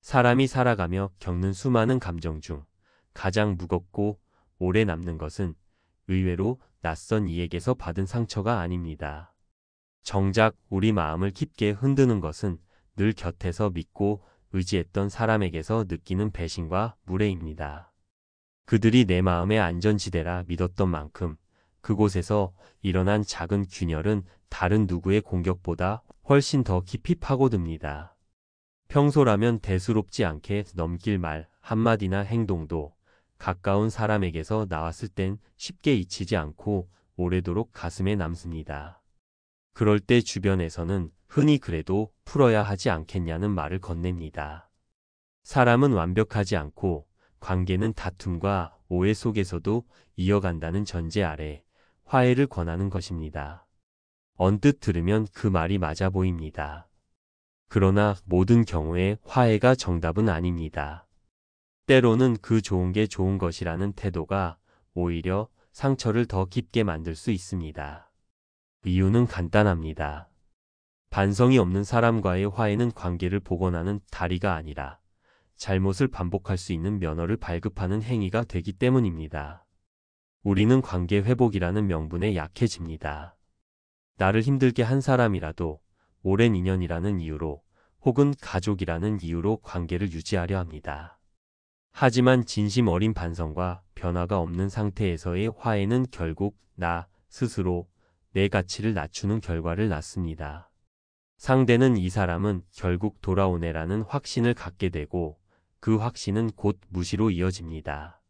사람이 살아가며 겪는 수많은 감정 중 가장 무겁고 오래 남는 것은 의외로 낯선 이에게서 받은 상처가 아닙니다. 정작 우리 마음을 깊게 흔드는 것은 늘 곁에서 믿고 의지했던 사람에게서 느끼는 배신과 무례입니다. 그들이 내 마음의 안전지대라 믿었던 만큼 그곳에서 일어난 작은 균열은 다른 누구의 공격보다 훨씬 더 깊이 파고듭니다. 평소라면 대수롭지 않게 넘길 말 한마디나 행동도 가까운 사람에게서 나왔을 땐 쉽게 잊히지 않고 오래도록 가슴에 남습니다. 그럴 때 주변에서는 흔히 그래도 풀어야 하지 않겠냐는 말을 건넵니다. 사람은 완벽하지 않고 관계는 다툼과 오해 속에서도 이어간다는 전제 아래 화해를 권하는 것입니다. 언뜻 들으면 그 말이 맞아 보입니다. 그러나 모든 경우에 화해가 정답은 아닙니다. 때로는 그 좋은 게 좋은 것이라는 태도가 오히려 상처를 더 깊게 만들 수 있습니다. 이유는 간단합니다. 반성이 없는 사람과의 화해는 관계를 복원하는 다리가 아니라 잘못을 반복할 수 있는 면허를 발급하는 행위가 되기 때문입니다. 우리는 관계 회복이라는 명분에 약해집니다. 나를 힘들게 한 사람이라도 오랜 인연이라는 이유로 혹은 가족이라는 이유로 관계를 유지하려 합니다. 하지만 진심 어린 반성과 변화가 없는 상태에서의 화해는 결국 나 스스로 내 가치를 낮추는 결과를 낳습니다. 상대는 이 사람은 결국 돌아오네라는 확신을 갖게 되고 그 확신은 곧 무시로 이어집니다.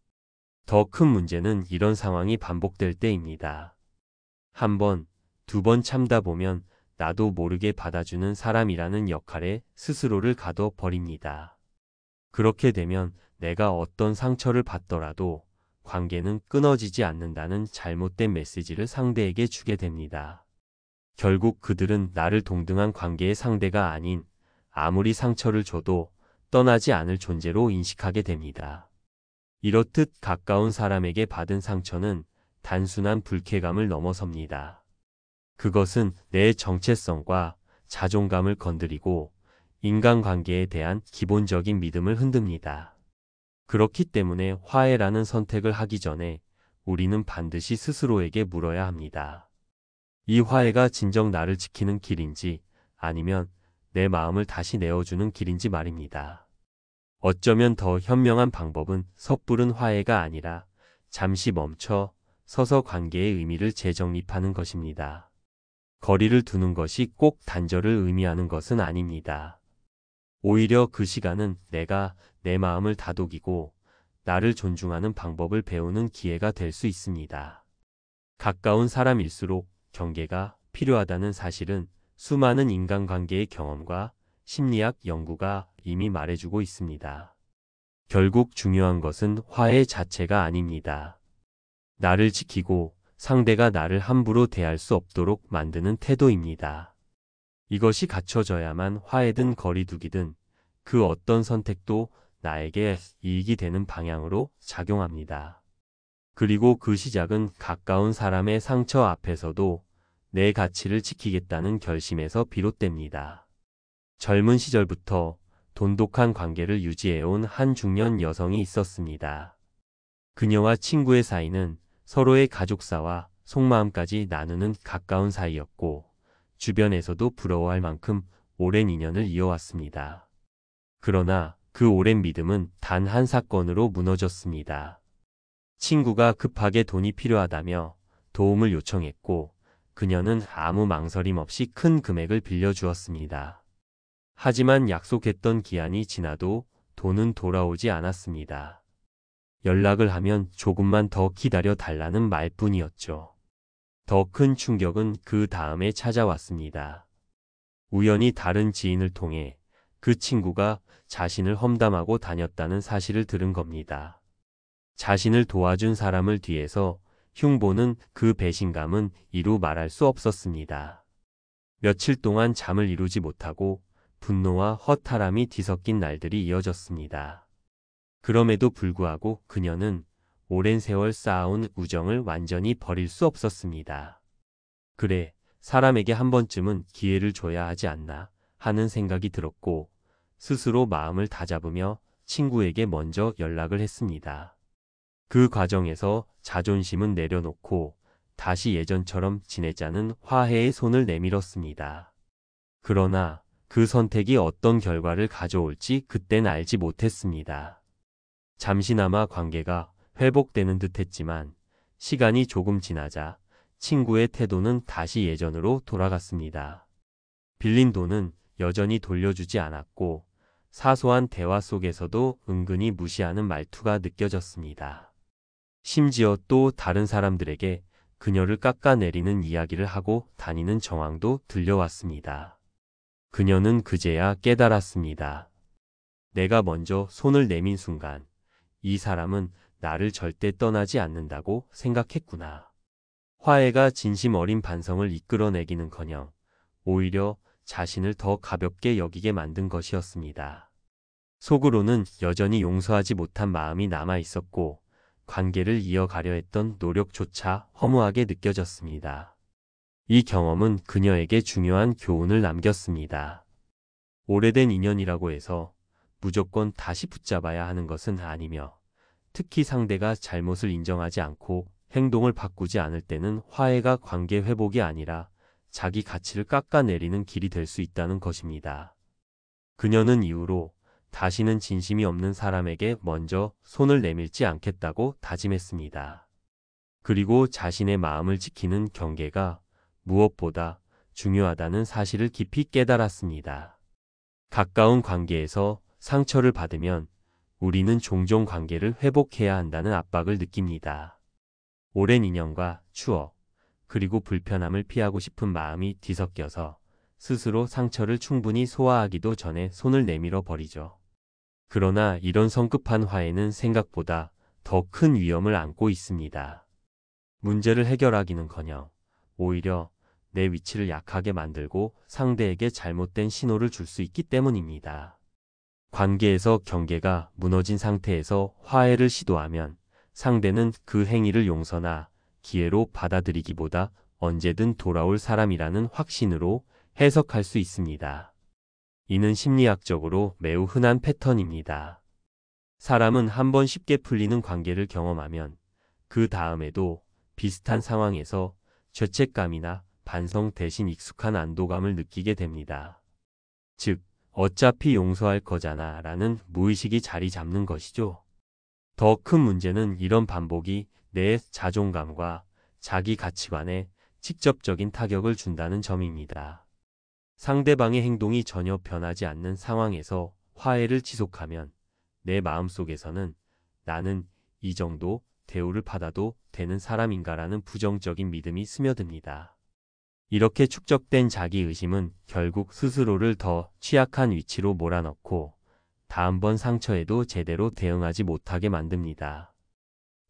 더 큰 문제는 이런 상황이 반복될 때입니다. 한 번, 두 번 참다 보면 나도 모르게 받아주는 사람이라는 역할에 스스로를 가둬버립니다. 그렇게 되면 내가 어떤 상처를 받더라도 관계는 끊어지지 않는다는 잘못된 메시지를 상대에게 주게 됩니다. 결국 그들은 나를 동등한 관계의 상대가 아닌 아무리 상처를 줘도 떠나지 않을 존재로 인식하게 됩니다. 이렇듯 가까운 사람에게 받은 상처는 단순한 불쾌감을 넘어섭니다. 그것은 내 정체성과 자존감을 건드리고 인간관계에 대한 기본적인 믿음을 흔듭니다. 그렇기 때문에 화해라는 선택을 하기 전에 우리는 반드시 스스로에게 물어야 합니다. 이 화해가 진정 나를 지키는 길인지 아니면 내 마음을 다시 내어주는 길인지 말입니다. 어쩌면 더 현명한 방법은 섣부른 화해가 아니라 잠시 멈춰 서서 관계의 의미를 재정립하는 것입니다. 거리를 두는 것이 꼭 단절을 의미하는 것은 아닙니다. 오히려 그 시간은 내가 내 마음을 다독이고 나를 존중하는 방법을 배우는 기회가 될 수 있습니다. 가까운 사람일수록 경계가 필요하다는 사실은 수많은 인간관계의 경험과 심리학 연구가 이미 말해주고 있습니다. 결국 중요한 것은 화해 자체가 아닙니다. 나를 지키고 상대가 나를 함부로 대할 수 없도록 만드는 태도입니다. 이것이 갖춰져야만 화해든 거리두기든 그 어떤 선택도 나에게 이익이 되는 방향으로 작용합니다. 그리고 그 시작은 가까운 사람의 상처 앞에서도 내 가치를 지키겠다는 결심에서 비롯됩니다. 젊은 시절부터 돈독한 관계를 유지해온 한 중년 여성이 있었습니다. 그녀와 친구의 사이는 서로의 가족사와 속마음까지 나누는 가까운 사이였고 주변에서도 부러워할 만큼 오랜 인연을 이어왔습니다. 그러나 그 오랜 믿음은 단 한 사건으로 무너졌습니다. 친구가 급하게 돈이 필요하다며 도움을 요청했고 그녀는 아무 망설임 없이 큰 금액을 빌려주었습니다. 하지만 약속했던 기한이 지나도 돈은 돌아오지 않았습니다. 연락을 하면 조금만 더 기다려 달라는 말뿐이었죠. 더 큰 충격은 그 다음에 찾아왔습니다. 우연히 다른 지인을 통해 그 친구가 자신을 험담하고 다녔다는 사실을 들은 겁니다. 자신을 도와준 사람을 뒤에서 흉보는 그 배신감은 이루 말할 수 없었습니다. 며칠 동안 잠을 이루지 못하고 분노와 허탈함이 뒤섞인 날들이 이어졌습니다. 그럼에도 불구하고 그녀는 오랜 세월 쌓아온 우정을 완전히 버릴 수 없었습니다. 그래, 사람에게 한 번쯤은 기회를 줘야 하지 않나 하는 생각이 들었고 스스로 마음을 다잡으며 친구에게 먼저 연락을 했습니다. 그 과정에서 자존심은 내려놓고 다시 예전처럼 지내자는 화해의 손을 내밀었습니다. 그러나 그 선택이 어떤 결과를 가져올지 그땐 알지 못했습니다. 잠시나마 관계가 회복되는 듯 했지만 시간이 조금 지나자 친구의 태도는 다시 예전으로 돌아갔습니다. 빌린 돈은 여전히 돌려주지 않았고 사소한 대화 속에서도 은근히 무시하는 말투가 느껴졌습니다. 심지어 또 다른 사람들에게 그녀를 깎아내리는 이야기를 하고 다니는 정황도 들려왔습니다. 그녀는 그제야 깨달았습니다. 내가 먼저 손을 내민 순간 이 사람은 나를 절대 떠나지 않는다고 생각했구나. 화해가 진심 어린 반성을 이끌어내기는커녕 오히려 자신을 더 가볍게 여기게 만든 것이었습니다. 속으로는 여전히 용서하지 못한 마음이 남아 있었고 관계를 이어가려 했던 노력조차 허무하게 느껴졌습니다. 이 경험은 그녀에게 중요한 교훈을 남겼습니다. 오래된 인연이라고 해서 무조건 다시 붙잡아야 하는 것은 아니며 특히 상대가 잘못을 인정하지 않고 행동을 바꾸지 않을 때는 화해가 관계 회복이 아니라 자기 가치를 깎아내리는 길이 될 수 있다는 것입니다. 그녀는 이후로 다시는 진심이 없는 사람에게 먼저 손을 내밀지 않겠다고 다짐했습니다. 그리고 자신의 마음을 지키는 경계가 무엇보다 중요하다는 사실을 깊이 깨달았습니다. 가까운 관계에서 상처를 받으면 우리는 종종 관계를 회복해야 한다는 압박을 느낍니다. 오랜 인연과 추억, 그리고 불편함을 피하고 싶은 마음이 뒤섞여서 스스로 상처를 충분히 소화하기도 전에 손을 내밀어 버리죠. 그러나 이런 성급한 화해는 생각보다 더 큰 위험을 안고 있습니다. 문제를 해결하기는커녕 오히려 내 위치를 약하게 만들고 상대에게 잘못된 신호를 줄 수 있기 때문입니다. 관계에서 경계가 무너진 상태에서 화해를 시도하면 상대는 그 행위를 용서나 기회로 받아들이기보다 언제든 돌아올 사람이라는 확신으로 해석할 수 있습니다. 이는 심리학적으로 매우 흔한 패턴입니다. 사람은 한번 쉽게 풀리는 관계를 경험하면 그 다음에도 비슷한 상황에서 죄책감이나 반성 대신 익숙한 안도감을 느끼게 됩니다. 즉, 어차피 용서할 거잖아 라는 무의식이 자리 잡는 것이죠. 더 큰 문제는 이런 반복이 내 자존감과 자기 가치관에 직접적인 타격을 준다는 점입니다. 상대방의 행동이 전혀 변하지 않는 상황에서 화해를 지속하면 내 마음속에서는 나는 이 정도 대우를 받아도 되는 사람인가라는 부정적인 믿음이 스며듭니다. 이렇게 축적된 자기의심은 결국 스스로를 더 취약한 위치로 몰아넣고 다음번 상처에도 제대로 대응하지 못하게 만듭니다.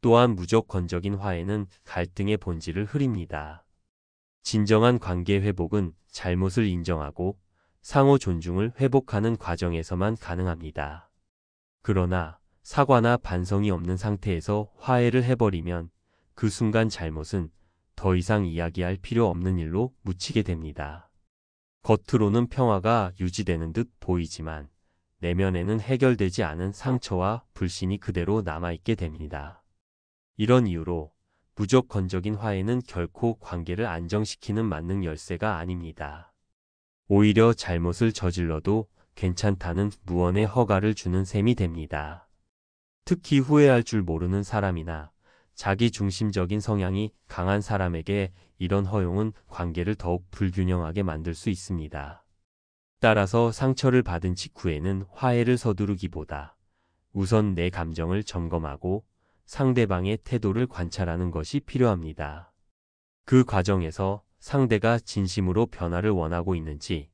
또한 무조건적인 화해는 갈등의 본질을 흐립니다. 진정한 관계 회복은 잘못을 인정하고 상호 존중을 회복하는 과정에서만 가능합니다. 그러나 사과나 반성이 없는 상태에서 화해를 해버리면 그 순간 잘못은 더 이상 이야기할 필요 없는 일로 묻히게 됩니다. 겉으로는 평화가 유지되는 듯 보이지만 내면에는 해결되지 않은 상처와 불신이 그대로 남아있게 됩니다. 이런 이유로 무조건적인 화해는 결코 관계를 안정시키는 만능 열쇠가 아닙니다. 오히려 잘못을 저질러도 괜찮다는 무언의 허가를 주는 셈이 됩니다. 특히 후회할 줄 모르는 사람이나 자기 중심적인 성향이 강한 사람에게 이런 허용은 관계를 더욱 불균형하게 만들 수 있습니다. 따라서 상처를 받은 직후에는 화해를 서두르기보다 우선 내 감정을 점검하고 상대방의 태도를 관찰하는 것이 필요합니다. 그 과정에서 상대가 진심으로 변화를 원하고 있는지,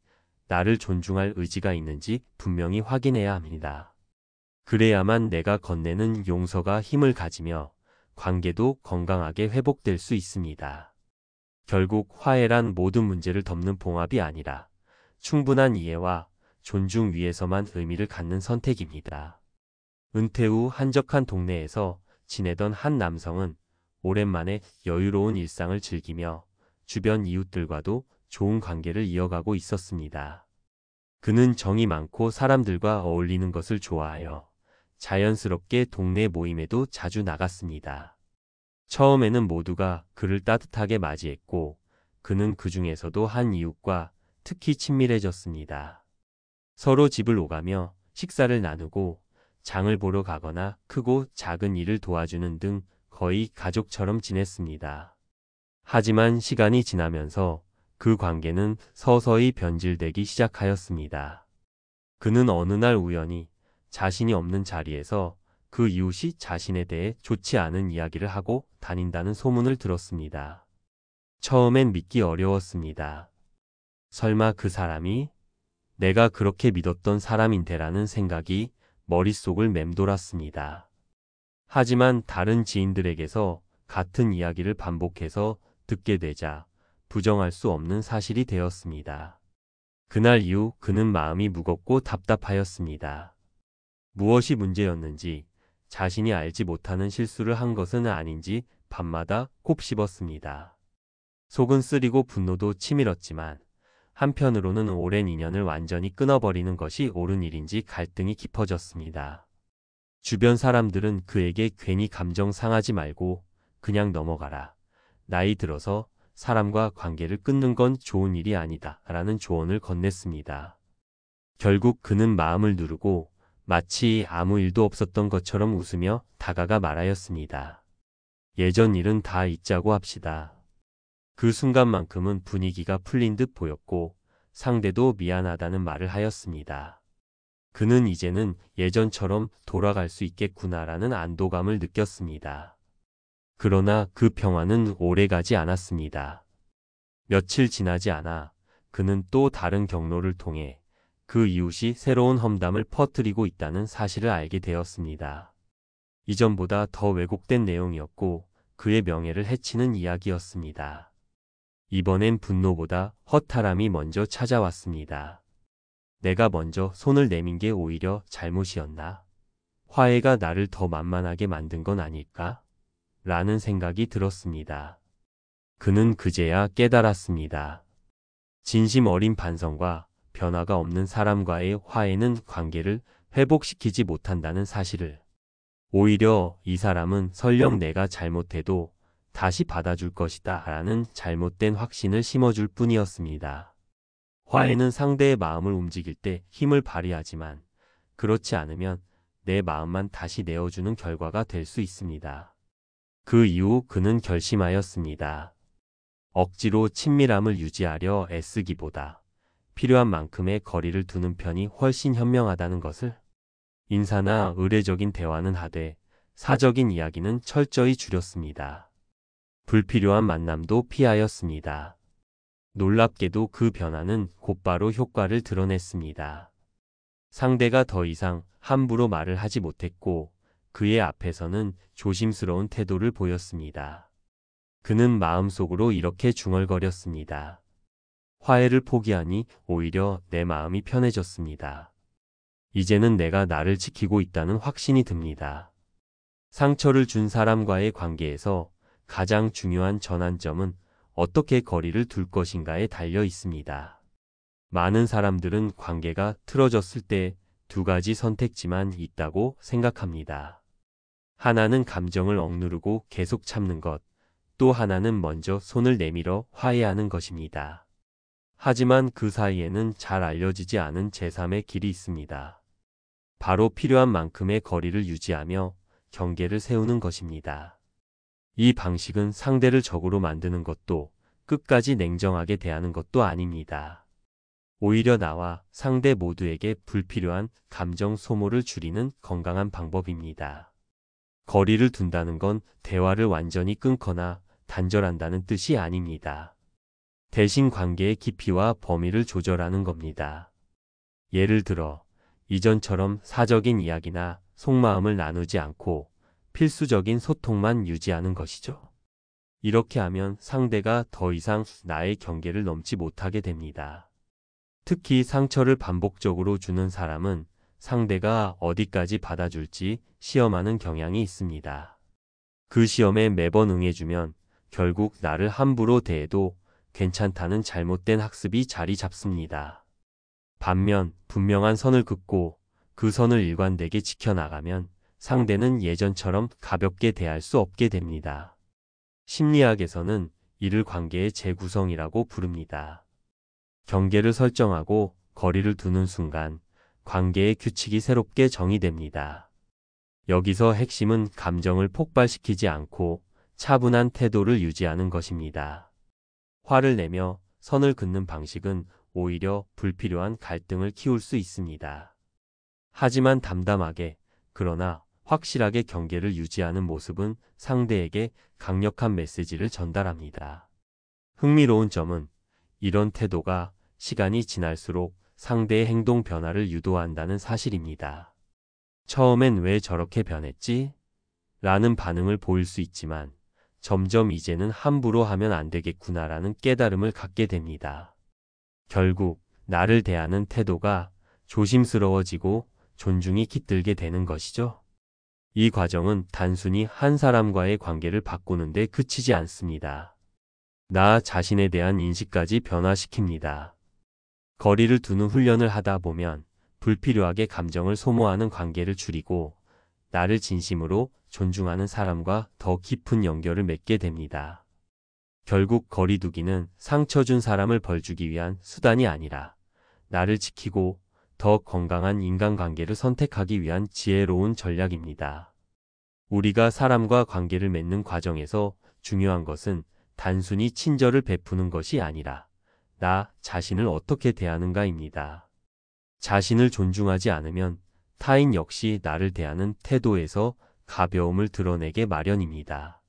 나를 존중할 의지가 있는지 분명히 확인해야 합니다. 그래야만 내가 건네는 용서가 힘을 가지며 관계도 건강하게 회복될 수 있습니다. 결국 화해란 모든 문제를 덮는 봉합이 아니라 충분한 이해와 존중 위에서만 의미를 갖는 선택입니다. 은퇴 후 한적한 동네에서 지내던 한 남성은 오랜만에 여유로운 일상을 즐기며 주변 이웃들과도 좋은 관계를 이어가고 있었습니다. 그는 정이 많고 사람들과 어울리는 것을 좋아하여 자연스럽게 동네 모임에도 자주 나갔습니다. 처음에는 모두가 그를 따뜻하게 맞이했고 그는 그 중에서도 한 이웃과 특히 친밀해졌습니다. 서로 집을 오가며 식사를 나누고 장을 보러 가거나 크고 작은 일을 도와주는 등 거의 가족처럼 지냈습니다. 하지만 시간이 지나면서 그 관계는 서서히 변질되기 시작하였습니다. 그는 어느 날 우연히 자신이 없는 자리에서 그 이웃이 자신에 대해 좋지 않은 이야기를 하고 다닌다는 소문을 들었습니다. 처음엔 믿기 어려웠습니다. 설마 그 사람이 내가 그렇게 믿었던 사람인데라는 생각이 머릿속을 맴돌았습니다. 하지만 다른 지인들에게서 같은 이야기를 반복해서 듣게 되자 부정할 수 없는 사실이 되었습니다. 그날 이후 그는 마음이 무겁고 답답하였습니다. 무엇이 문제였는지, 자신이 알지 못하는 실수를 한 것은 아닌지 밤마다 곱씹었습니다. 속은 쓰리고 분노도 치밀었지만 한편으로는 오랜 인연을 완전히 끊어버리는 것이 옳은 일인지 갈등이 깊어졌습니다. 주변 사람들은 그에게 괜히 감정 상하지 말고 그냥 넘어가라. 나이 들어서 사람과 관계를 끊는 건 좋은 일이 아니다. 라는 조언을 건넸습니다. 결국 그는 마음을 누르고 마치 아무 일도 없었던 것처럼 웃으며 다가가 말하였습니다. 예전 일은 다 잊자고 합시다. 그 순간만큼은 분위기가 풀린 듯 보였고 상대도 미안하다는 말을 하였습니다. 그는 이제는 예전처럼 돌아갈 수 있겠구나라는 안도감을 느꼈습니다. 그러나 그 평화는 오래가지 않았습니다. 며칠 지나지 않아 그는 또 다른 경로를 통해 그 이웃이 새로운 험담을 퍼뜨리고 있다는 사실을 알게 되었습니다. 이전보다 더 왜곡된 내용이었고 그의 명예를 해치는 이야기였습니다. 이번엔 분노보다 허탈함이 먼저 찾아왔습니다. 내가 먼저 손을 내민 게 오히려 잘못이었나? 화해가 나를 더 만만하게 만든 건 아닐까? 라는 생각이 들었습니다. 그는 그제야 깨달았습니다. 진심 어린 반성과 변화가 없는 사람과의 화해는 관계를 회복시키지 못한다는 사실을. 오히려 이 사람은 설령 내가 잘못해도 다시 받아줄 것이다 라는 잘못된 확신을 심어줄 뿐이었습니다. 화해는 상대의 마음을 움직일 때 힘을 발휘하지만 그렇지 않으면 내 마음만 다시 내어주는 결과가 될 수 있습니다. 그 이후 그는 결심하였습니다. 억지로 친밀함을 유지하려 애쓰기보다 필요한 만큼의 거리를 두는 편이 훨씬 현명하다는 것을. 인사나 의례적인 대화는 하되 사적인 이야기는 철저히 줄였습니다. 불필요한 만남도 피하였습니다. 놀랍게도 그 변화는 곧바로 효과를 드러냈습니다. 상대가 더 이상 함부로 말을 하지 못했고 그의 앞에서는 조심스러운 태도를 보였습니다. 그는 마음속으로 이렇게 중얼거렸습니다. 화해를 포기하니 오히려 내 마음이 편해졌습니다. 이제는 내가 나를 지키고 있다는 확신이 듭니다. 상처를 준 사람과의 관계에서 가장 중요한 전환점은 어떻게 거리를 둘 것인가에 달려 있습니다. 많은 사람들은 관계가 틀어졌을 때 두 가지 선택지만 있다고 생각합니다. 하나는 감정을 억누르고 계속 참는 것, 또 하나는 먼저 손을 내밀어 화해하는 것입니다. 하지만 그 사이에는 잘 알려지지 않은 제3의 길이 있습니다. 바로 필요한 만큼의 거리를 유지하며 경계를 세우는 것입니다. 이 방식은 상대를 적으로 만드는 것도 끝까지 냉정하게 대하는 것도 아닙니다. 오히려 나와 상대 모두에게 불필요한 감정 소모를 줄이는 건강한 방법입니다. 거리를 둔다는 건 대화를 완전히 끊거나 단절한다는 뜻이 아닙니다. 대신 관계의 깊이와 범위를 조절하는 겁니다. 예를 들어 이전처럼 사적인 이야기나 속마음을 나누지 않고 필수적인 소통만 유지하는 것이죠. 이렇게 하면 상대가 더 이상 나의 경계를 넘지 못하게 됩니다. 특히 상처를 반복적으로 주는 사람은 상대가 어디까지 받아줄지 시험하는 경향이 있습니다. 그 시험에 매번 응해주면 결국 나를 함부로 대해도 괜찮다는 잘못된 학습이 자리 잡습니다. 반면 분명한 선을 긋고 그 선을 일관되게 지켜나가면 상대는 예전처럼 가볍게 대할 수 없게 됩니다. 심리학에서는 이를 관계의 재구성이라고 부릅니다. 경계를 설정하고 거리를 두는 순간 관계의 규칙이 새롭게 정의됩니다. 여기서 핵심은 감정을 폭발시키지 않고 차분한 태도를 유지하는 것입니다. 화를 내며 선을 긋는 방식은 오히려 불필요한 갈등을 키울 수 있습니다. 하지만 담담하게, 그러나 확실하게 경계를 유지하는 모습은 상대에게 강력한 메시지를 전달합니다. 흥미로운 점은 이런 태도가 시간이 지날수록 상대의 행동 변화를 유도한다는 사실입니다. 처음엔 왜 저렇게 변했지? 라는 반응을 보일 수 있지만 점점 이제는 함부로 하면 안 되겠구나라는 깨달음을 갖게 됩니다. 결국 나를 대하는 태도가 조심스러워지고 존중이 깃들게 되는 것이죠. 이 과정은 단순히 한 사람과의 관계를 바꾸는 데 그치지 않습니다. 나 자신에 대한 인식까지 변화시킵니다. 거리를 두는 훈련을 하다 보면 불필요하게 감정을 소모하는 관계를 줄이고 나를 진심으로 존중하는 사람과 더 깊은 연결을 맺게 됩니다. 결국 거리두기는 상처 준 사람을 벌주기 위한 수단이 아니라 나를 지키고 더 건강한 인간관계를 선택하기 위한 지혜로운 전략입니다. 우리가 사람과 관계를 맺는 과정에서 중요한 것은 단순히 친절을 베푸는 것이 아니라 나 자신을 어떻게 대하는가입니다. 자신을 존중하지 않으면 타인 역시 나를 대하는 태도에서 가벼움을 드러내게 마련입니다.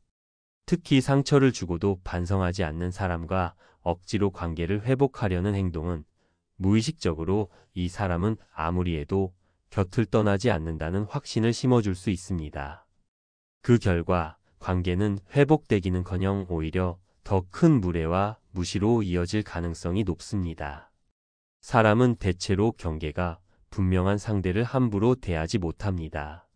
특히 상처를 주고도 반성하지 않는 사람과 억지로 관계를 회복하려는 행동은 무의식적으로 이 사람은 아무리 해도 곁을 떠나지 않는다는 확신을 심어줄 수 있습니다. 그 결과 관계는 회복되기는커녕 오히려 더 큰 무례와 무시로 이어질 가능성이 높습니다. 사람은 대체로 경계가 분명한 상대를 함부로 대하지 못합니다.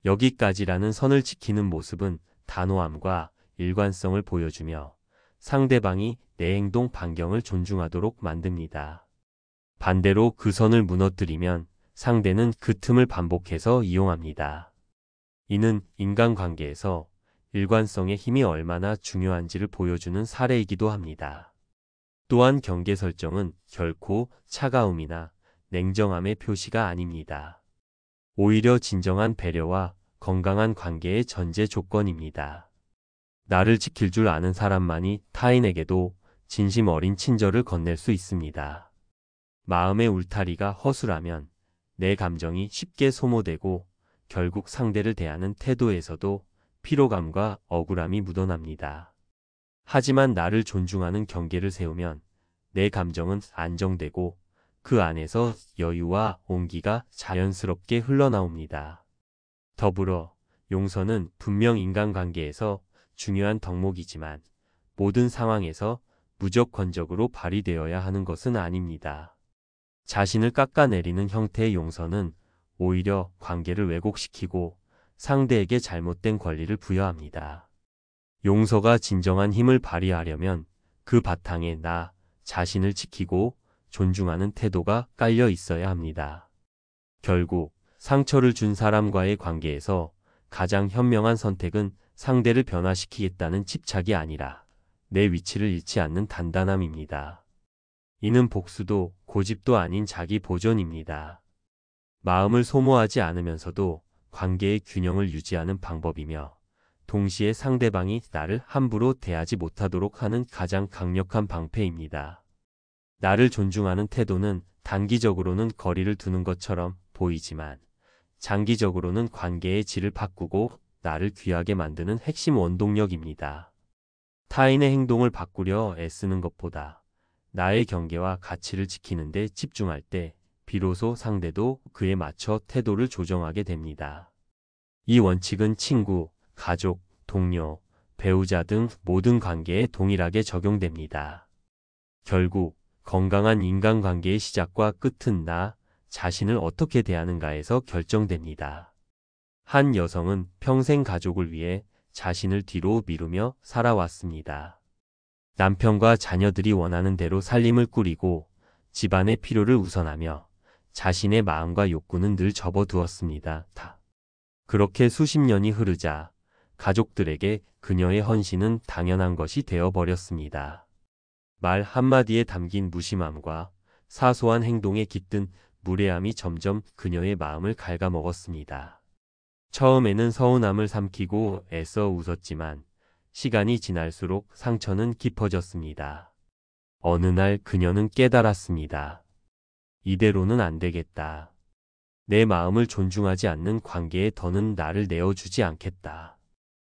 여기까지라는 선을 지키는 모습은 단호함과 일관성을 보여주며 상대방이 내 행동 반경을 존중하도록 만듭니다. 반대로 그 선을 무너뜨리면 상대는 그 틈을 반복해서 이용합니다. 이는 인간관계에서 일관성의 힘이 얼마나 중요한지를 보여주는 사례이기도 합니다. 또한 경계 설정은 결코 차가움이나 냉정함의 표시가 아닙니다. 오히려 진정한 배려와 건강한 관계의 전제 조건입니다. 나를 지킬 줄 아는 사람만이 타인에게도 진심 어린 친절을 건넬 수 있습니다. 마음의 울타리가 허술하면 내 감정이 쉽게 소모되고 결국 상대를 대하는 태도에서도 피로감과 억울함이 묻어납니다. 하지만 나를 존중하는 경계를 세우면 내 감정은 안정되고 그 안에서 여유와 온기가 자연스럽게 흘러나옵니다. 더불어 용서는 분명 인간관계에서 중요한 덕목이지만 모든 상황에서 무조건적으로 발휘되어야 하는 것은 아닙니다. 자신을 깎아내리는 형태의 용서는 오히려 관계를 왜곡시키고 상대에게 잘못된 권리를 부여합니다. 용서가 진정한 힘을 발휘하려면 그 바탕에 나 자신을 지키고 존중하는 태도가 깔려 있어야 합니다. 결국 상처를 준 사람과의 관계에서 가장 현명한 선택은 상대를 변화시키겠다는 집착이 아니라 내 위치를 잃지 않는 단단함입니다. 이는 복수도 고집도 아닌 자기 보존입니다. 마음을 소모하지 않으면서도 관계의 균형을 유지하는 방법이며 동시에 상대방이 나를 함부로 대하지 못하도록 하는 가장 강력한 방패입니다. 나를 존중하는 태도는 단기적으로는 거리를 두는 것처럼 보이지만 장기적으로는 관계의 질을 바꾸고 나를 귀하게 만드는 핵심 원동력입니다. 타인의 행동을 바꾸려 애쓰는 것보다 나의 경계와 가치를 지키는 데 집중할 때 비로소 상대도 그에 맞춰 태도를 조정하게 됩니다. 이 원칙은 친구, 가족, 동료, 배우자 등 모든 관계에 동일하게 적용됩니다. 결국 건강한 인간관계의 시작과 끝은 나 자신을 어떻게 대하는가에서 결정됩니다. 한 여성은 평생 가족을 위해 자신을 뒤로 미루며 살아왔습니다. 남편과 자녀들이 원하는 대로 살림을 꾸리고 집안의 필요를 우선하며 자신의 마음과 욕구는 늘 접어두었습니다. 그렇게 수십 년이 흐르자 가족들에게 그녀의 헌신은 당연한 것이 되어버렸습니다. 말 한마디에 담긴 무심함과 사소한 행동에 깃든 무례함이 점점 그녀의 마음을 갉아먹었습니다. 처음에는 서운함을 삼키고 애써 웃었지만 시간이 지날수록 상처는 깊어졌습니다. 어느 날 그녀는 깨달았습니다. 이대로는 안 되겠다. 내 마음을 존중하지 않는 관계에 더는 나를 내어주지 않겠다.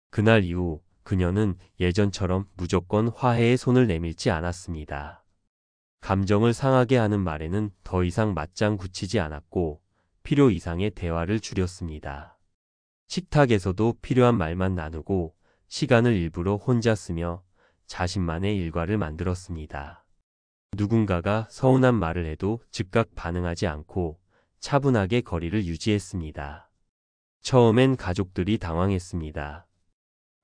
그날 이후 그녀는 예전처럼 무조건 화해의 손을 내밀지 않았습니다. 감정을 상하게 하는 말에는 더 이상 맞장 구치지 않았고 필요 이상의 대화를 줄였습니다. 식탁에서도 필요한 말만 나누고 시간을 일부러 혼자 쓰며 자신만의 일과를 만들었습니다. 누군가가 서운한 말을 해도 즉각 반응하지 않고 차분하게 거리를 유지했습니다. 처음엔 가족들이 당황했습니다.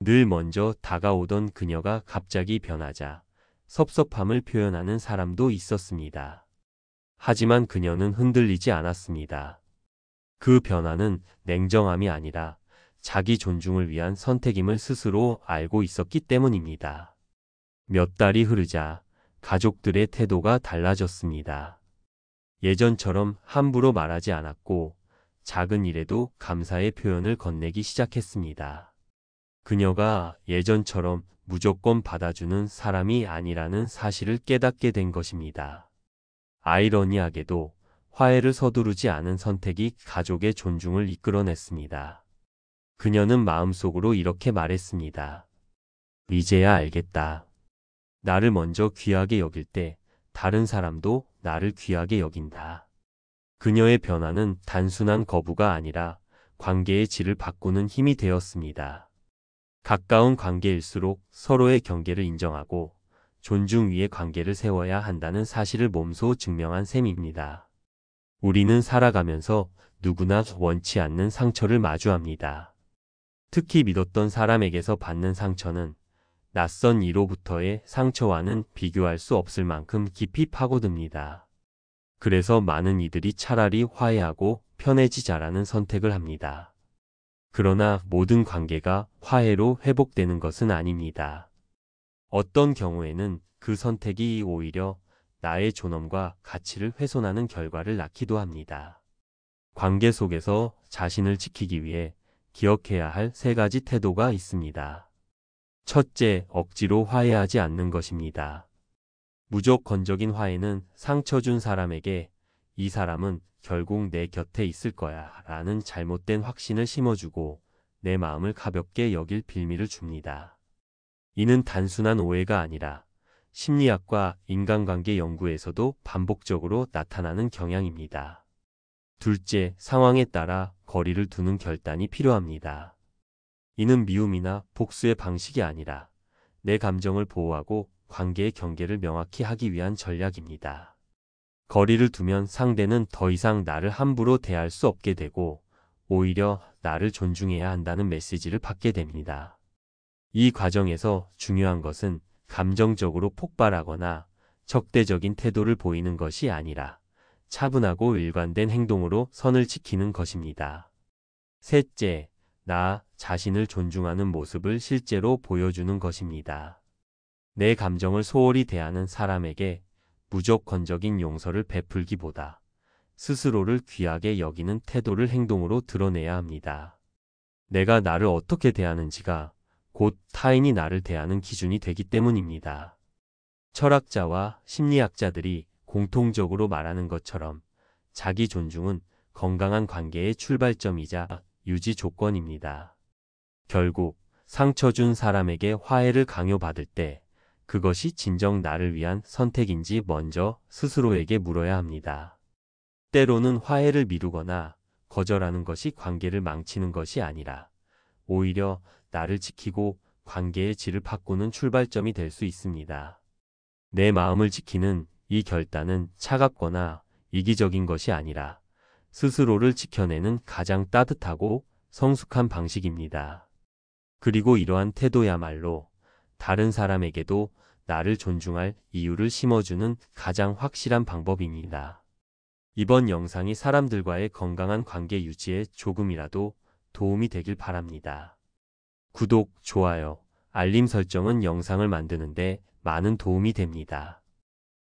늘 먼저 다가오던 그녀가 갑자기 변하자 섭섭함을 표현하는 사람도 있었습니다. 하지만 그녀는 흔들리지 않았습니다. 그 변화는 냉정함이 아니라 자기 존중을 위한 선택임을 스스로 알고 있었기 때문입니다. 몇 달이 흐르자 가족들의 태도가 달라졌습니다. 예전처럼 함부로 말하지 않았고 작은 일에도 감사의 표현을 건네기 시작했습니다. 그녀가 예전처럼 무조건 받아주는 사람이 아니라는 사실을 깨닫게 된 것입니다. 아이러니하게도 화해를 서두르지 않은 선택이 가족의 존중을 이끌어냈습니다. 그녀는 마음속으로 이렇게 말했습니다. 이제야 알겠다. 나를 먼저 귀하게 여길 때 다른 사람도 나를 귀하게 여긴다. 그녀의 변화는 단순한 거부가 아니라 관계의 질을 바꾸는 힘이 되었습니다. 가까운 관계일수록 서로의 경계를 인정하고 존중 위에 관계를 세워야 한다는 사실을 몸소 증명한 셈입니다. 우리는 살아가면서 누구나 원치 않는 상처를 마주합니다. 특히 믿었던 사람에게서 받는 상처는 낯선 이로부터의 상처와는 비교할 수 없을 만큼 깊이 파고듭니다. 그래서 많은 이들이 차라리 화해하고 편해지자라는 선택을 합니다. 그러나 모든 관계가 화해로 회복되는 것은 아닙니다. 어떤 경우에는 그 선택이 오히려 나의 존엄과 가치를 훼손하는 결과를 낳기도 합니다. 관계 속에서 자신을 지키기 위해 기억해야 할 3가지 태도가 있습니다. 첫째, 억지로 화해하지 않는 것입니다. 무조건적인 화해는 상처 준 사람에게 이 사람은 결국 내 곁에 있을 거야 라는 잘못된 확신을 심어주고 내 마음을 가볍게 여길 빌미를 줍니다. 이는 단순한 오해가 아니라 심리학과 인간관계 연구에서도 반복적으로 나타나는 경향입니다. 둘째, 상황에 따라 거리를 두는 결단이 필요합니다. 이는 미움이나 복수의 방식이 아니라 내 감정을 보호하고 관계의 경계를 명확히 하기 위한 전략입니다. 거리를 두면 상대는 더 이상 나를 함부로 대할 수 없게 되고 오히려 나를 존중해야 한다는 메시지를 받게 됩니다. 이 과정에서 중요한 것은 감정적으로 폭발하거나 적대적인 태도를 보이는 것이 아니라 차분하고 일관된 행동으로 선을 지키는 것입니다. 셋째, 나 자신을 존중하는 모습을 실제로 보여주는 것입니다. 내 감정을 소홀히 대하는 사람에게 무조건적인 용서를 베풀기보다 스스로를 귀하게 여기는 태도를 행동으로 드러내야 합니다. 내가 나를 어떻게 대하는지가 곧 타인이 나를 대하는 기준이 되기 때문입니다. 철학자와 심리학자들이 공통적으로 말하는 것처럼 자기 존중은 건강한 관계의 출발점이자 유지 조건입니다. 결국 상처 준 사람에게 화해를 강요받을 때 그것이 진정 나를 위한 선택인지 먼저 스스로에게 물어야 합니다. 때로는 화해를 미루거나 거절하는 것이 관계를 망치는 것이 아니라 오히려 나를 지키고 관계의 질을 바꾸는 출발점이 될 수 있습니다. 내 마음을 지키는 이 결단은 차갑거나 이기적인 것이 아니라 스스로를 지켜내는 가장 따뜻하고 성숙한 방식입니다. 그리고 이러한 태도야말로 다른 사람에게도 나를 존중할 이유를 심어주는 가장 확실한 방법입니다. 이번 영상이 사람들과의 건강한 관계 유지에 조금이라도 도움이 되길 바랍니다. 구독, 좋아요, 알림 설정은 영상을 만드는데 많은 도움이 됩니다.